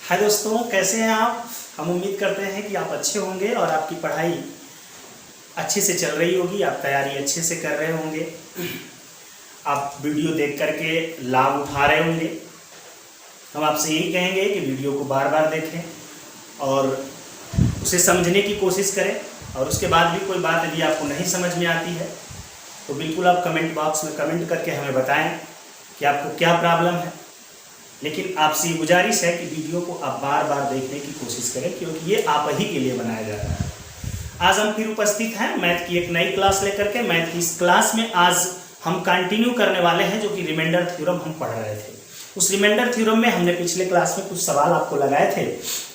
हाय दोस्तों, कैसे हैं आप। हम उम्मीद करते हैं कि आप अच्छे होंगे और आपकी पढ़ाई अच्छे से चल रही होगी, आप तैयारी अच्छे से कर रहे होंगे, आप वीडियो देख करके लाभ उठा रहे होंगे। हम आपसे यही कहेंगे कि वीडियो को बार बार देखें और उसे समझने की कोशिश करें, और उसके बाद भी कोई बात यदि आपको नहीं समझ में आती है तो बिल्कुल आप कमेंट बॉक्स में कमेंट करके हमें बताएं कि आपको क्या प्रॉब्लम है। लेकिन आपसे गुजारिश है कि वीडियो को आप बार बार देखने की कोशिश करें, क्योंकि ये आप ही के लिए बनाया जा रहा है। आज हम फिर उपस्थित हैं मैथ की एक नई क्लास लेकर के। मैथ की इस क्लास में आज हम कंटिन्यू करने वाले हैं जो कि रिमाइंडर थ्योरम हम पढ़ रहे थे। उस रिमाइंडर थ्योरम में हमने पिछले क्लास में कुछ सवाल आपको लगाए थे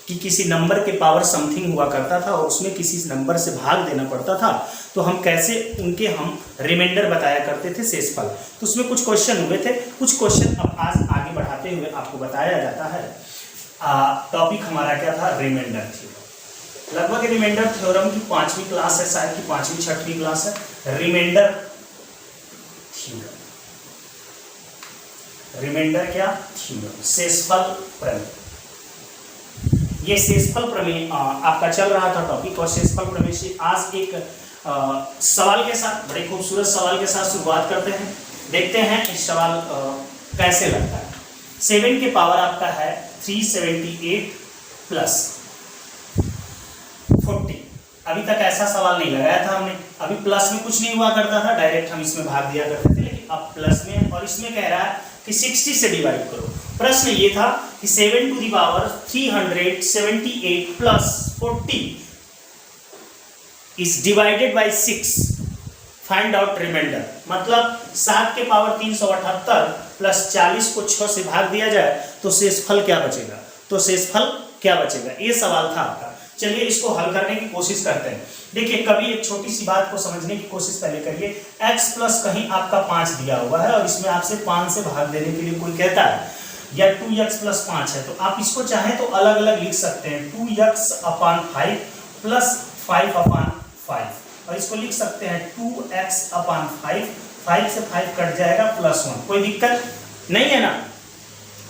कि किसी नंबर के पावर समथिंग हुआ करता था और उसमें किसी नंबर से भाग देना पड़ता था, तो हम कैसे उनके हम रिमाइंडर बताया करते थे, शेषफल। तो उसमें कुछ क्वेश्चन हुए थे, कुछ क्वेश्चन अब आज आगे बढ़ाते हुए आपको बताया जाता है। टॉपिक हमारा क्या था, रिमाइंडर थ्योरम। लगभग रिमाइंडर थ्योरम की 5वीं क्लास है, शायद की 5वीं 6वीं क्लास है। रिमाइंडर थ्योरम, रिमाइंडर क्या, थ्योरम, शेषफल प्रमेय। ये शेषफल प्रमेय आपका चल रहा था टॉपिक, और शेषफल प्रमेय से आज एक सवाल के साथ, बड़े खूबसूरत सवाल के साथ शुरुआत करते हैं। देखते हैं इस सवाल कैसे लगता है। 7 के पावर आपका है 378 प्लस 40। अभी तक ऐसा सवाल नहीं लगाया था हमने। अभी प्लस में कुछ नहीं हुआ करता था, डायरेक्ट हम इसमें भाग दिया करते थे, लेकिन अब प्लस में, और इसमें कह रहा है कि 60 से डिवाइड करो। प्रश्न ये था कि 7 to the power 378 plus 40 is divided by 6, find out remainder. मतलब 7 के पावर 378 प्लस 40 को 6 से भाग दिया जाए तो शेषफल क्या बचेगा, तो शेषफल क्या बचेगा, ये सवाल था आपका। चलिए इसको हल करने की कोशिश करते हैं। देखिए, कभी एक छोटी सी बात को समझने की कोशिश पहले करिए। x प्लस कहीं आपका 5 दिया हुआ है और इसमें आपसे 5 से भाग देने के लिए कोई कहता है, या 2x प्लस 5 है, तो आप इसको चाहें तो अलग अलग लिख सकते हैं। 2x अपान 5 प्लस 5 अपान 5, और इसको लिख सकते हैं 2x अपान 5, 5 से 5 कट जाएगा प्लस 1। कोई दिक्कत नहीं है ना।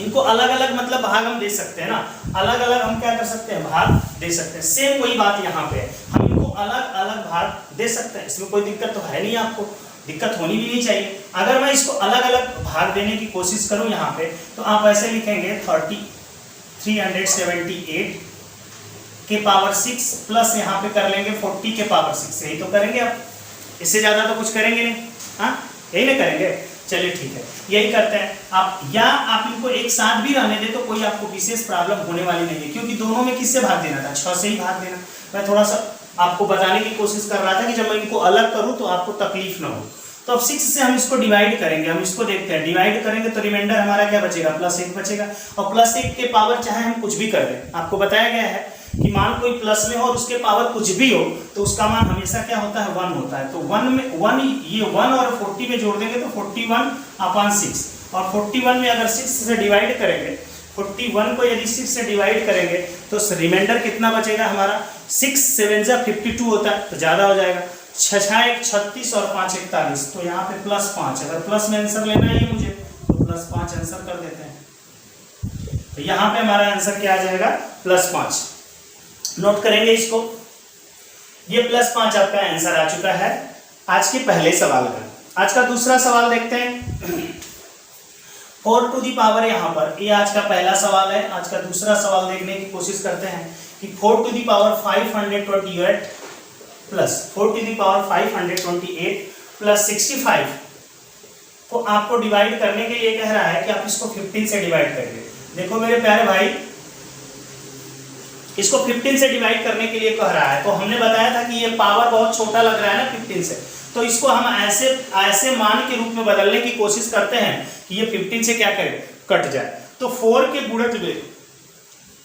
इनको अलग अलग मतलब भाग हम दे सकते हैं ना, अलग अलग हम क्या कर सकते हैं, भाग दे सकते हैं। सेम वही बात यहाँ पे, हम इनको अलग अलग भाग दे सकते हैं, इसमें कोई दिक्कत तो है नहीं, आपको दिक्कत होनी भी नहीं चाहिए। अगर मैं इसको अलग अलग भाग देने की कोशिश करूं यहाँ पे, तो आप ऐसे लिखेंगे 378 के पावर 6 प्लस यहाँ पे कर लेंगे 40 के पावर 6। यही तो करेंगे आप, इससे ज्यादा तो कुछ करेंगे नहीं, हाँ यही ना करेंगे। चलिए ठीक है, यही करते हैं आप। या आप इनको एक साथ भी रहने दे तो कोई आपको विशेष प्रॉब्लम होने वाली नहीं है, क्योंकि दोनों में किससे भाग देना था, 6 से ही भाग देना। मैं थोड़ा सा आपको बताने की कोशिश कर रहा था कि जब मैं इनको अलग करूं तो आपको तकलीफ ना हो। तो अब 6 से हम इसको डिवाइड करेंगे, हम इसको देखते हैं। डिवाइड करेंगे तो रिमाइंडर हमारा क्या बचेगा, प्लस 1 बचेगा। और प्लस 1 के पावर चाहे हम कुछ भी कर दें, आपको बताया गया है कि मान कोई प्लस में हो और उसके पावर कुछ भी हो तो उसका मान हमेशा क्या होता है, 1 होता है। तो 1 में 1, ये 1 और 40 में जोड़ देंगे तो 41 अपान 6, और 41 में अगर 6 से डिवाइड करेंगे, 41 को यदि 6 से डिवाइड करेंगे तो रिमाइंडर कितना बचेगा हमारा, 6 7 जा 52 होता है, तो ज्यादा हो जाएगा। 6 1 36 और 5 41, तो यहाँ पे प्लस 5। अगर प्लस में आंसर लेना है मुझे तो प्लस 5 आंसर कर देते हैं। तो यहाँ पे हमारा आंसर क्या आ जाएगा, प्लस 5। नोट करेंगे इसको, ये प्लस 5 आपका आंसर आ चुका है आज के पहले सवाल का। आज का दूसरा सवाल देखते हैं। 4 टू दी पावर, यहाँ पर ये आज का पहला सवाल है। आज का दूसरा सवाल देखने की कोशिश करते हैं कि 4 to the power 528 plus 4 to the power 528 plus 65 को आपको डिवाइड करने के लिए कह रहा है कि आप इसको 15 से डिवाइड करिए। देखो मेरे प्यारे भाई, इसको 15 से डिवाइड करने के लिए कह रहा है, तो हमने बताया था कि ये पावर बहुत छोटा लग रहा है ना 15 से, तो इसको हम ऐसे मान के रूप में बदलने की कोशिश करते हैं कि ये 15 से क्या करे, कट जाए। तो 4 के गुणज में,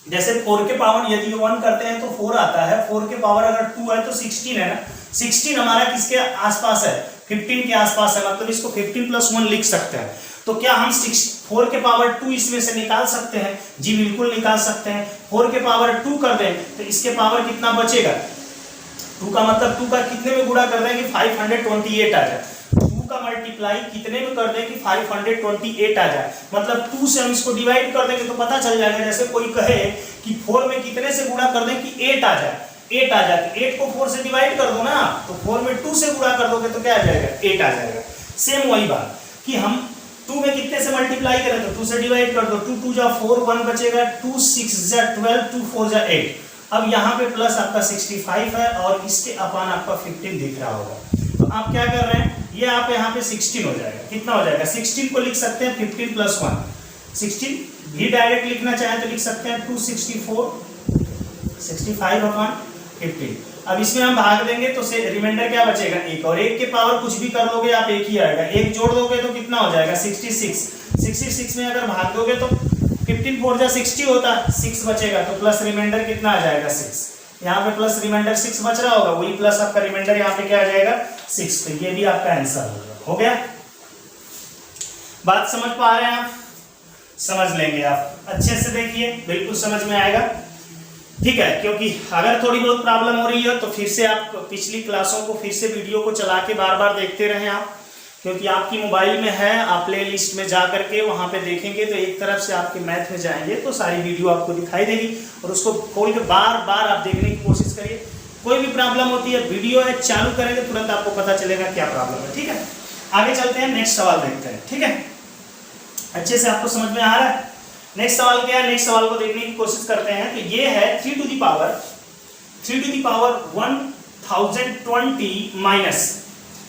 जैसे 4 के पावर यदि 1 करते हैं तो 4 आता है, 4 के पावर अगर 2 है तो 16 है ना। 16 हमारा किसके आसपास है, 15 के आसपास है, मतलब इसको 15 प्लस 1 लिख सकते हैं। तो क्या हम 4 के पावर 2 इसमें से निकाल सकते हैं, जी बिल्कुल निकाल सकते हैं। 4 के पावर 2 कर दें तो इसके पावर कितना बचेगा, 2 का मतलब 2 का कितने में गुणा कर दें कि 528 आ जाए। 2 का मल्टीप्लाई कितने में कर दें कि 528 आ जाए, मतलब 2 से हम इसको डिवाइड कर देंगे तो पता चल जाएगा। जैसे कोई कहे कि 4 में कितने से गुणा कर दें कि 8 आ जाए, 8 आ जाए, 8 को 4 से डिवाइड कर दो ना, तो 4 में 2 से गुणा कर दोगे तो क्या आ जाएगा, 8 आ जाएगा। सेम वही बात कि हम 2 में कितने से मल्टीप्लाई करें तो 2 से डिवाइड कर दो, 2 2 जा 4, 1 बचेगा, 2 6 जा 12, 2 4 जा 8। अब यहाँ पे प्लस आपका 65 है और इसके अपान आपका 15 दिख रहा होगा। तो आप क्या कर रहे हैं, ये आप यहाँ पे 16 हो जाएगा। कितना हो जाएगा, 16 को लिख सकते हैं 15 + 1, 16 भी डायरेक्ट लिखना चाहे तो लिख सकते हैं 264, 65/15। अब इसमें हम भाग देंगे तो से रिमाइंडर क्या बचेगा, 1, और 1 के पावर कुछ भी कर लोगे आप 1 ही आएगा। 1 जोड़ दोगे तो कितना हो जाएगा, 66। 66 में अगर भाग दोगे तो 15 4 जा 60 होता है, 6 बचेगा, तो प्लस रिमाइंडर कितना आ जाएगा, 6। यहाँ पे प्लस रिमाइंडर 6 बच रहा होगा, वही प्लस आपका रिमाइंडर यहाँ पे क्या आ जाएगा, 6। तो ये भी आपका आंसर हो गया। बात समझ पा रहे हैं आप, समझ लेंगे आप, अच्छे से देखिए, बिल्कुल समझ में आएगा, ठीक है। क्योंकि अगर थोड़ी बहुत प्रॉब्लम हो रही है तो फिर से आप पिछली क्लासों को फिर से वीडियो को चला के बार बार देखते रहें आप, क्योंकि आपकी मोबाइल में है, आप प्ले लिस्ट में जा करके वहाँ पे देखेंगे तो एक तरफ से आपके मैथ में जाएंगे तो सारी वीडियो आपको दिखाई देगी, और उसको खोल के बार बार आप देखने की कोशिश करिए। कोई भी प्रॉब्लम होती है, वीडियो है चालू करेंगे तुरंत आपको पता चलेगा क्या प्रॉब्लम है, ठीक है। आगे चलते हैं, नेक्स्ट सवाल देखते हैं, ठीक है। अच्छे से आपको समझ में आ रहा है। नेक्स्ट सवाल क्या है, नेक्स्ट सवाल को देखने की कोशिश करते हैं। तो ये है 3 to the power 1020 माइनस,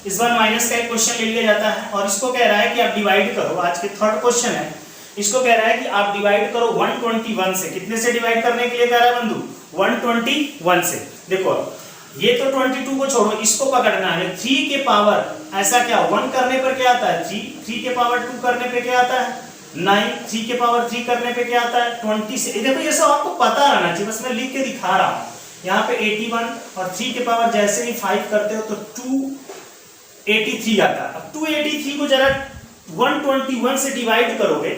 इस बार माइनस का एक क्वेश्चन ले लिया जाता है और इसको कह रहा है कि आप डिवाइड करो, आज के थर्ड क्वेश्चन है, इसको कह रहा है कि आप डिवाइड करो 121 से। कितने से डिवाइड करने के लिए कह रहा है बंधु, 121 से। देखो ये तो 22 को छोड़ो, इसको पकड़ना है। 3 के पावर ऐसा क्या 1 करने पर क्या आता है 3, 3 के पावर 2 करने पे क्या आता है 9, 3 के पावर 3 करने पे क्या आता है 20 से। देखो ये सब आपको पता रहना चाहिए, बस मैं लिख के दिखा रहा हूँ। यहाँ पे 81 और 3 के पावर जैसे ही 5 करते हो तो 283 आता है। अब 283 को जरा 121 से डिवाइड करोगे,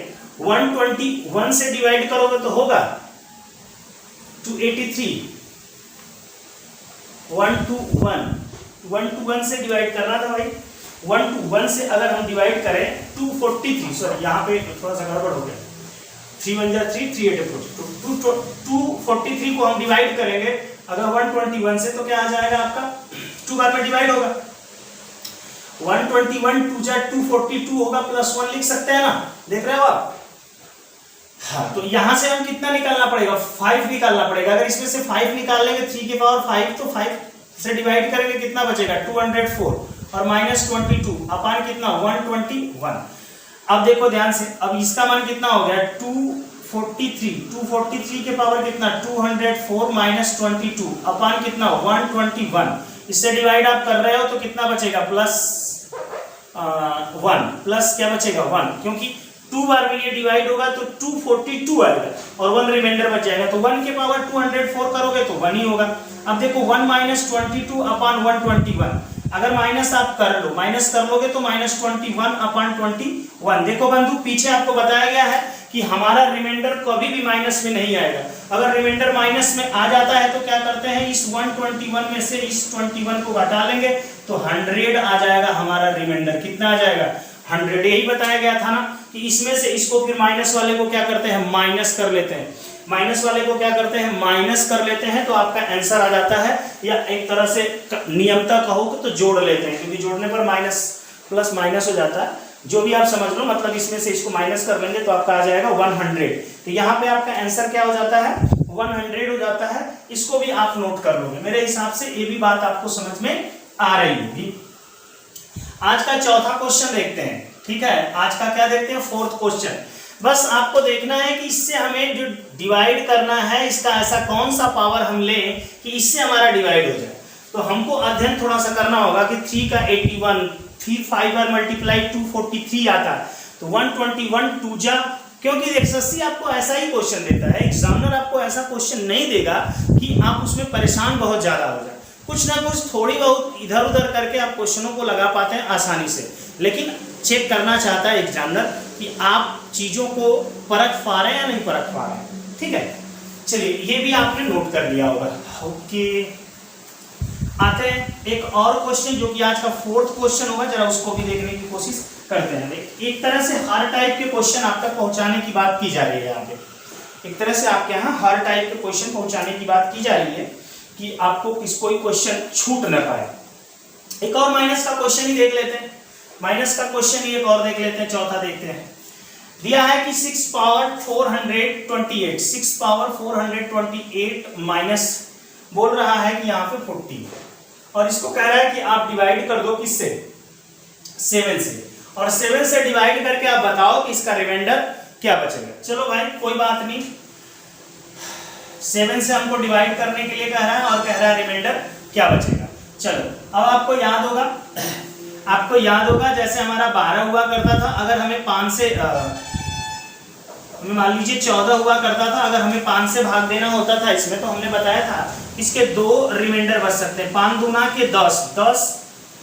121 से डिवाइड करोगे तो होगा 283, 121 से डिवाइड करना था भाई। 121 से अगर हम डिवाइड करें 243, सॉरी यहाँ पे थोड़ा सा गड़बड़ हो गया, 3 1 जा 3, 3 8 तो 243 को हम डिवाइड करेंगे अगर 121 से तो क्या आ जाएगा आपका 2 बार में डिवाइड होगा। 121 2 जा 242 होगा, प्लस 1 लिख सकते हैं ना, देख रहे हो आप। हाँ, तो यहां से हम कितना निकालना पड़ेगा 5 निकालना पड़ेगा। अगर इसमें से 5 निकाल लेंगे 3 के पावर 5 तो 5 से डिवाइड करेंगे कितना बचेगा 204 और माइनस 22 अपान कितना 121। अब देखो ध्यान से, अब इसका मान कितना हो गया 243 के पावर कितना 204 माइनस 22 अपान कितना 121। इससे डिवाइड आप कर रहे हो तो कितना बचेगा प्लस 1, प्लस क्या बचेगा 1, क्योंकि 2 बार में ये डिवाइड होगा तो 242 आएगा और 1 रिमाइंडर बच जाएगा। तो 1 के पावर 204 करोगे तो 1 ही होगा। अब देखो 1 माइनस 22 अपान 121, अगर माइनस आप कर लो, माइनस कर लोगे तो माइनस 21 अपान 21। देखो बंधु पीछे आपको बताया गया है कि हमारा रिमाइंडर कभी भी माइनस में नहीं आएगा। अगर रिमाइंडर माइनस में आ जाता है तो क्या करते हैं, इस 121 में से इस 21 को घटा लेंगे तो 100 आ जाएगा हमारा रिमाइंडर। कितना आ जाएगा 100। यही बताया गया था ना कि इसमें से इसको फिर माइनस वाले को क्या करते हैं माइनस कर लेते हैं, माइनस वाले को क्या करते हैं माइनस कर लेते हैं तो आपका आंसर आ जाता है। या एक तरह से नियमता कहो तो जोड़ लेते हैं, क्योंकि जोड़ने पर माइनस प्लस माइनस हो जाता है, जो भी आप समझ लो। मतलब इसमें से इसको माइनस कर लेंगे तो आपका आ जाएगा 100। तो यहाँ पे आपका आंसर क्या हो जाता है 100 हो जाता है। इसको भी आप नोट कर लोगे, मेरे हिसाब से ये भी बात आपको समझ में आ रही होगी। आज का चौथा क्वेश्चन देखते हैं, ठीक है। आज का क्या देखते हैं फोर्थ क्वेश्चन। बस आपको देखना है कि इससे हमें जो डिवाइड करना है इसका ऐसा कौन सा पावर हम लें कि इससे हमारा डिवाइड हो जाए। तो हमको अध्ययन थोड़ा सा करना होगा कि 3 का 81, 3 5 बार मल्टीप्लाई 243 आता है तो 121 2 जा, क्योंकि एसएससी आपको ऐसा ही क्वेश्चन देता है, एग्जामिनर आपको ऐसा क्वेश्चन नहीं देगा कि आप उसमें परेशान बहुत ज्यादा हो जाए। कुछ ना कुछ थोड़ी बहुत इधर उधर करके आप क्वेश्चनों को लगा पाते हैं आसानी से, लेकिन चेक करना चाहता है एग्जामिनर कि आप चीजों को परख पा रहे हैं या नहीं परख पा रहे हैं, ठीक है। चलिए ये भी आपने नोट कर लिया होगा, ओके। आते हैं एक और क्वेश्चन जो कि आज का 4th क्वेश्चन होगा, जरा उसको भी देखने की कोशिश करते हैं। एक तरह से हर टाइप के क्वेश्चन आप तक पहुंचाने की बात की जा रही है यहाँ पे। एक तरह से आपके यहाँ हर टाइप के क्वेश्चन पहुंचाने की बात की जा रही है कि आपको कोई क्वेश्चन छूट न पाए। एक और माइनस का क्वेश्चन ही देख लेते हैं, माइनस का क्वेश्चन ही एक और देख लेते हैं, चौथा देखते हैं। दिया है कि 6 पावर 428, 6 पावर 428 माइनस बोल रहा है कि यहाँ पे 40, और इसको कह रहा है कि आप डिवाइड कर दो किससे, 7 से, और 7 से डिवाइड करके आप बताओ कि इसका रिमाइंडर क्या बचेगा। चलो भाई कोई बात नहीं, 7 से हमको डिवाइड करने के लिए कह रहा है और कह रहा है रिमाइंडर क्या बचेगा। चलो अब आपको याद होगा जैसे हमारा 12 हुआ करता था, अगर हमें 5 से मान लीजिए 14 हुआ करता था, अगर हमें 5 से भाग देना होता था इसमें, तो हमने बताया था इसके 2 रिमाइंडर बच सकते हैं। 5 दूना के 10, 10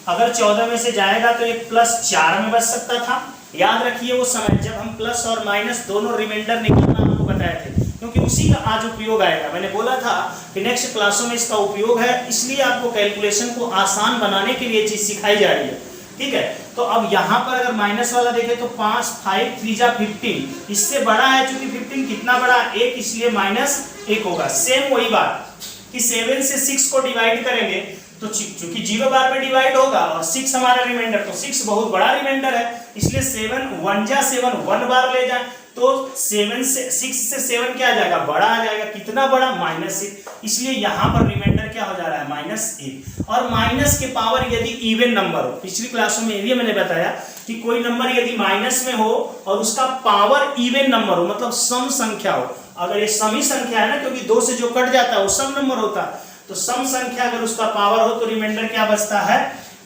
अगर 14 में से जाएगा तो एक +4 में बच सकता था। याद रखिए वो समय जब हम प्लस और माइनस दोनों रिमाइंडर निकालना आपको बताए थे, क्योंकि उसी का आज उपयोग आएगा। मैंने बोला था कि नेक्स्ट क्लासों में इसका उपयोग है, इसलिए आपको कैलकुलेशन को आसान बनाने के लिए चीज सिखाई जा रही है। ठीक है, तो अब यहाँ पर अगर माइनस वाला देखें तो 5 5 3 जा 15, इससे बड़ा है चूंकि 15 कितना बड़ा 1, इसलिए -1 होगा। सेम वही बात कि 7 से 6 को डिवाइड करेंगे तो चूंकि 0 बार में डिवाइड होगा और 6 हमारा रिमाइंडर, तो 6 बहुत बड़ा रिमाइंडर है, इसलिए 7 1 जा 7 1 बार ले जाए तो 7 से 6 से 7 क्या आ जाएगा, बड़ा आ जाएगा। कितना बड़ा, -1, इसलिए यहाँ पर रिमाइंडर क्या हो जा रहा है, -1। और माइनस के पावर यदि इवन नंबर हो, पिछली क्लासों में ये मैंने बताया कि कोई नंबर यदि माइनस में हो और उसका पावर इवन नंबर हो, मतलब सम संख्या हो, अगर ये समी संख्या है ना, क्योंकि 2 से जो कट जाता है वो सम नंबर होता है, तो सम संख्या अगर उसका पावर हो तो रिमाइंडर क्या बचता है,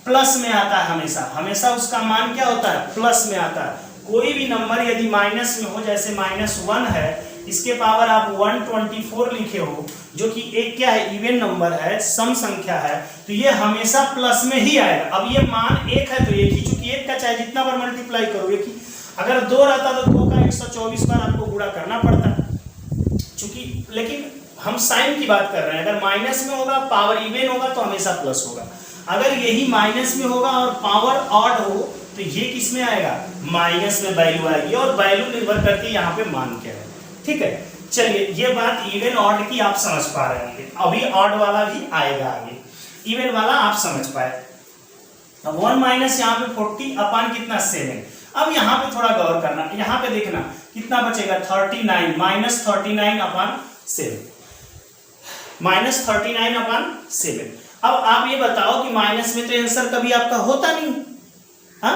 प्लस में आता है। हमेशा हमेशा उसका मान क्या होता है, प्लस में आता है। कोई भी नंबर यदि माइनस में हो, जैसे -1 है, इसके पावर आप 124 लिखे हो, जो कि एक क्या है, इवन नंबर है, सम संख्या है, तो ये हमेशा प्लस में ही आएगा। अब ये मान 1 है तो 1 ही, चूंकि 1 का चाहे जितना बार मल्टीप्लाई करो 1 ही। अगर 2 रहता तो 2 का 124 बार आपको गुणा करना पड़ता, चूंकि, लेकिन हम साइन की बात कर रहे हैं। अगर माइनस में होगा, पावर इवन होगा तो हमेशा प्लस होगा। अगर यही माइनस में होगा और पावर ऑड हो तो ये किस में आएगा, माइनस में वैल्यू आएगी, और वैल्यू निर्भर करती है यहाँ पे मान क्या है। ठीक है, चलिए ये बात इवन ऑड की आप समझ पा रहे होंगे। अभी ऑड वाला भी आएगा आगे, इवन वाला आप समझ पाए। अब 1 माइनस यहाँ पे 40 अपान कितना, 7। अब यहाँ पे थोड़ा गौर करना, यहाँ पे देखना कितना बचेगा, 39 -39 अपान 7, -39 अपान 7। अब आप ये बताओ कि माइनस में तो आंसर कभी आपका होता नहीं। हाँ,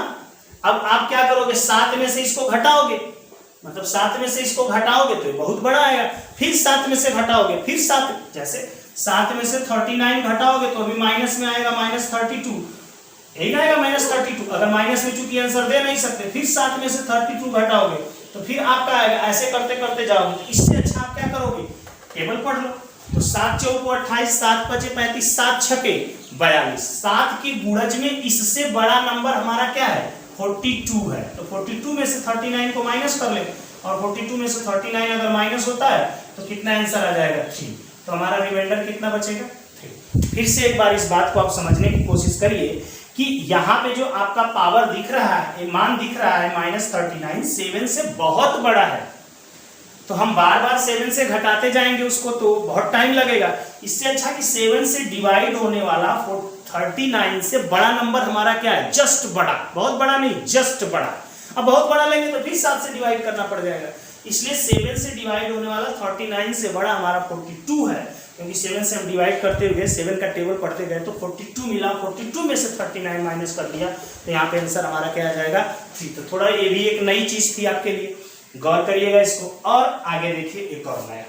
अब आप क्या करोगे, 7 में से इसको घटाओगे, मतलब 7 में से इसको घटाओगे तो बहुत बड़ा आएगा, फिर 7 में से घटाओगे, फिर 7, जैसे 7 में से 39 घटाओगे तो अभी माइनस में आएगा -32, यही ना आएगा -32। अगर माइनस में चूंकि आंसर दे नहीं सकते, फिर 7 में से 32 घटाओगे तो फिर आपका आएगा। ऐसे करते करते जाओगे, तो इससे अच्छा आप क्या करोगे, टेबल पढ़ लो। तो 7 चौको 28, 7 पचे 35, 7 छके 42, 7 की गुणज में इससे बड़ा नंबर हमारा क्या है, 42 है। तो 42 में से 39 को माइनस कर ले, और 42 में से 39 अगर माइनस होता है तो कितना आंसर आ जाएगा, 3। तो हमारा रिमाइंडर कितना बचेगा, 3। फिर से एक बार इस बात को आप समझने की कोशिश करिए कि यहाँ पे जो आपका पावर दिख रहा है, मान दिख रहा है -39, 7 से बहुत बड़ा है, तो हम बार बार 7 से घटाते जाएंगे उसको तो बहुत टाइम लगेगा। इससे अच्छा कि 7 से डिवाइड होने वाला 39 से बड़ा नंबर हमारा क्या है, जस्ट बड़ा, बहुत बड़ा नहीं, जस्ट बड़ा। अब बहुत बड़ा लेंगे तो फिर 7 से डिवाइड करना पड़ जाएगा, इसलिए 7 से डिवाइड होने वाला 39 से बड़ा हमारा 42 है, क्योंकि 7 से हम डिवाइड करते हुए 7 का टेबल पढ़ते गए तो 42 मिला, 42 में से 39 माइनस कर दिया, तो यहाँ पे आंसर हमारा क्या आ जाएगा, 3। तो थोड़ा ये भी एक नई चीज थी आपके लिए, गौर करिएगा इसको। और आगे देखिए एक और नया,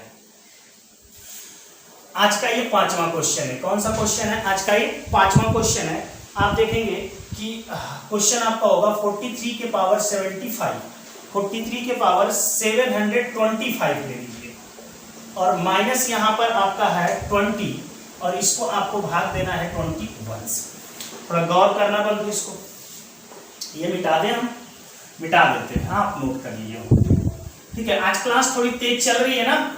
आज का ये 5वां क्वेश्चन है। कौन सा क्वेश्चन है, आज का ये 5वां क्वेश्चन है। आप देखेंगे कि क्वेश्चन आपका होगा 43 के पावर 75, 43 के पावर 725 ले लीजिए, और माइनस यहाँ पर आपका है 20, और इसको आपको भाग देना है 21 से। थोड़ा गौर करना बंधु, इसको ये मिटा दें, हम मिटा देते हैं, आप नोट कर लीजिए। ठीक है, आज क्लास थोड़ी तेज चल रही है ना,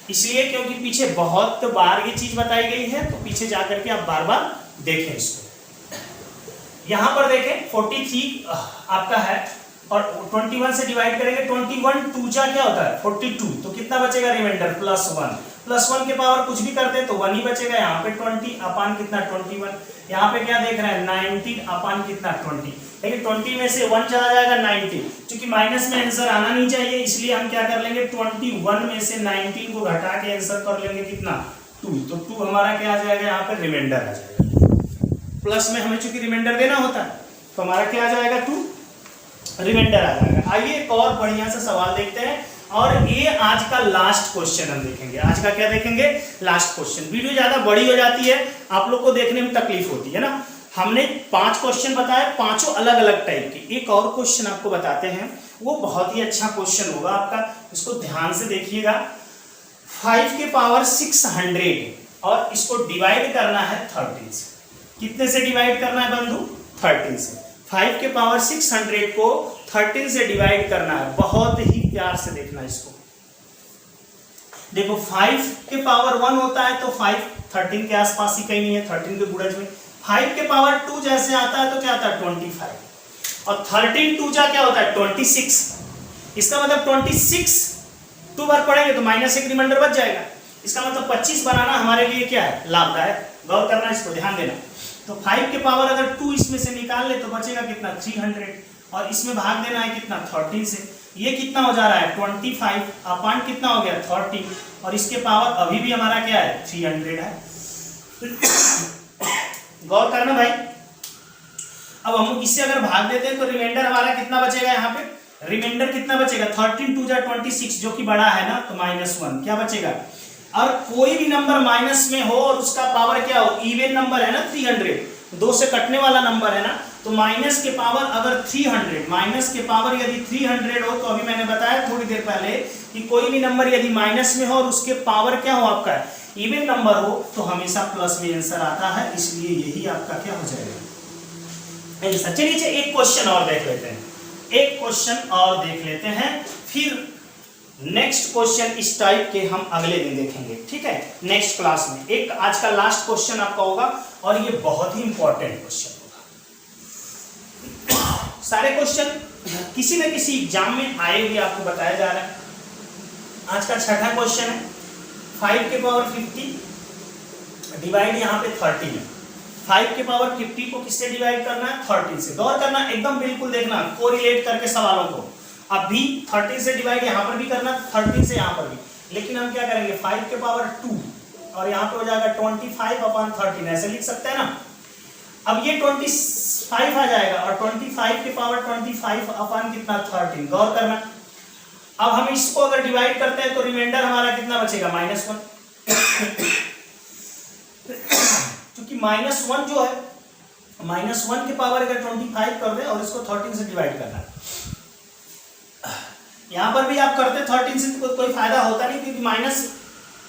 इसलिए क्योंकि पीछे बहुत बार ये चीज बताई गई है, तो पीछे जाकर के आप बार बार देखें इसको, यहां पर देखें 43 आपका है और 21 से डिवाइड करेंगे, 21 2 जा क्या होता है 42, तो कितना बचेगा रिमाइंडर +1 के पावर कुछ भी करते हैं तो 1 ही बचेगा। यहाँ पे 20 अपान कितना 21, यहाँ पे क्या देख रहे हैं 19 अपान कितना 20, लेकिन 20 में से 1 चला जाएगा 19, क्योंकि माइनस में आंसर आना नहीं चाहिए, इसलिए हम क्या कर लेंगे 21 में से 19 को घटा के आंसर कर लेंगे कितना 2, तो 2 हमारा क्या आ जाएगा यहाँ पे रिमाइंडर आ जाएगा। प्लस में हमें चूंकि रिमाइंडर देना होता है तो हमारा क्या आ जाएगा 2 रिमाइंडर आ जाएगा। आइए एक और बढ़िया सा सवाल देखते हैं, और ये आज का लास्ट क्वेश्चन हम देखेंगे। आज का क्या देखेंगे लास्ट क्वेश्चन। वीडियो ज्यादा बड़ी हो जाती है, आप लोग को देखने में तकलीफ होती है ना। हमने 5 क्वेश्चन बताए, पांचों अलग अलग टाइप के। एक और क्वेश्चन आपको बताते हैं, वो बहुत ही अच्छा क्वेश्चन होगा आपका, इसको ध्यान से देखिएगा। 5 के पावर 600 और इसको डिवाइड करना है 13 से। कितने से डिवाइड करना है बंधु 13 से। 5 के पावर 600 को 13 से डिवाइड करना है, बहुत ही प्यार से देखना इसको। देखो 5 के पावर 1 होता है तो 5 13 के आसपास ही कहीं नहीं है, 13 के गुणज में। 5 के पावर 2 जैसे आता है तो क्या आता है 25, और 13 2 जा क्या होता है 26। इसका मतलब 26 2 बार पढ़ेंगे तो -1 रिमाइंडर बच जाएगा। इसका मतलब 25 बनाना हमारे लिए क्या है लाभदायक। गौर करना, इसको ध्यान देना। तो 5 के पावर अगर 2 इसमें से निकाल ले तो बचेगा कितना 300, और इसमें भाग देना है कितना 13 से। ये कितना हो जा रहा है 25 अपान कितना हो गया 30, और इसके पावर अभी भी हमारा क्या है 300 है। गौर करना भाई। अब हम इससे अगर भाग देते हैं तो रिमाइंडर हमारा कितना बचेगा, यहाँ पे रिमाइंडर कितना बचेगा 13 2 जा 26, जो कि बड़ा है ना, तो -1 क्या बचेगा। और कोई भी नंबर माइनस में हो और उसका पावर क्या हो, इवन नंबर है ना 300, 2 से कटने वाला नंबर है ना, तो माइनस के पावर अगर 300, माइनस के पावर यदि 300 हो, तो अभी मैंने बताया थोड़ी देर पहले कि कोई भी नंबर यदि माइनस में हो और उसके पावर क्या हो आपका इवन नंबर हो, तो हमेशा प्लस में आंसर आता है, इसलिए यही आपका क्या हो जाएगा आंसर। चलिए एक क्वेश्चन और देख लेते हैं, एक क्वेश्चन और देख लेते हैं, फिर नेक्स्ट क्वेश्चन इस टाइप के हम अगले दिन देखेंगे, ठीक है, नेक्स्ट क्लास में। एक आज का लास्ट क्वेश्चन आपका होगा, और ये बहुत ही इंपॉर्टेंट क्वेश्चन होगा। सारे क्वेश्चन किसी न किसी एग्जाम में आए हुए आपको बताया जा रहा है। आज का छठा क्वेश्चन है 5 के पावर 50 डिवाइड यहाँ पे 30 है। 5 के पावर 50 को किससे डिवाइड करना है 13 से। गौर करना, एकदम बिल्कुल देखना, कोरिलेट करके सवालों को। अभी 13 से डिवाइड यहाँ पर भी करना, 13 से यहाँ पर भी, लेकिन हम क्या करेंगे 5 के पावर 2 और यहाँ पे हो जाएगा 25 अपान 13, ऐसे लिख सकते हैं ना। अब ये 25 आ जाएगा और 25 के पावर 25 अपान कितना 13। गौर करना, अब हम इसको अगर डिवाइड करते हैं तो रिमाइंडर हमारा कितना बचेगा -1, क्योंकि -1 जो है -1 के पावर अगर 25 कर दे और इसको 13 से डिवाइड करना है। यहाँ पर भी आप करते 13 से तो कोई फायदा होता नहीं, क्योंकि माइनस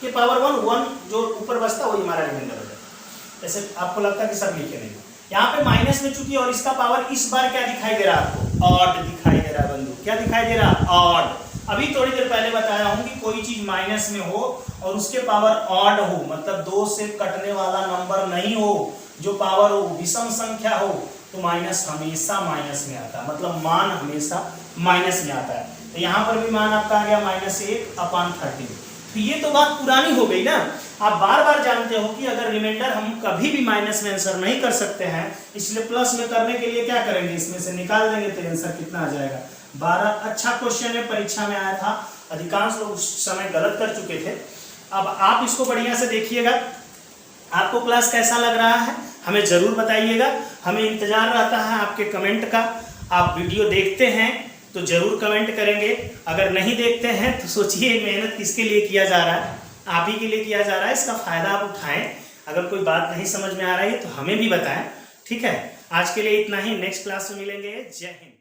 के पावर 1 जो ऊपर बचता है वही हमारा रिमाइंडर हो जाता है। ऐसे आपको लगता है कि सब लिखे नहीं, यहाँ पे माइनस में चूंकि, और इसका पावर इस बार क्या दिखाई दे रहा है आपको, ऑड दिखाई दे रहा है बंधु। क्या दिखाई दे रहा है ऑड। अभी थोड़ी देर पहले बताया हूं कि कोई चीज माइनस में हो और उसके पावर ऑड हो, मतलब 2 से कटने वाला नंबर नहीं हो, जो पावर हो विषम संख्या हो, तो माइनस हमेशा माइनस में आता है, मतलब मान हमेशा माइनस में आता है। तो यहाँ पर भी मान आपका आ गया -1 अपान 13। तो ये तो बात पुरानी हो गई ना। आप बार बार जानते हो कि अगर रिमाइंडर हम कभी भी माइनस में आंसर नहीं कर सकते हैं, इसलिए प्लस में करने के लिए क्या करेंगे, इसमें से निकाल देंगे तो आंसर कितना आ जाएगा 12। अच्छा क्वेश्चन है, परीक्षा में आया था, अधिकांश लोग उस समय गलत कर चुके थे। अब आप इसको बढ़िया से देखिएगा, आपको क्लास कैसा लग रहा है हमें जरूर बताइएगा। हमें इंतजार रहता है आपके कमेंट का। आप वीडियो देखते हैं तो जरूर कमेंट करेंगे, अगर नहीं देखते हैं तो सोचिए मेहनत किसके लिए किया जा रहा है, आप ही के लिए किया जा रहा है। इसका फायदा आप उठाएं। अगर कोई बात नहीं समझ में आ रही है तो हमें भी बताएं, ठीक है। आज के लिए इतना ही, नेक्स्ट क्लास में मिलेंगे। जय हिंद।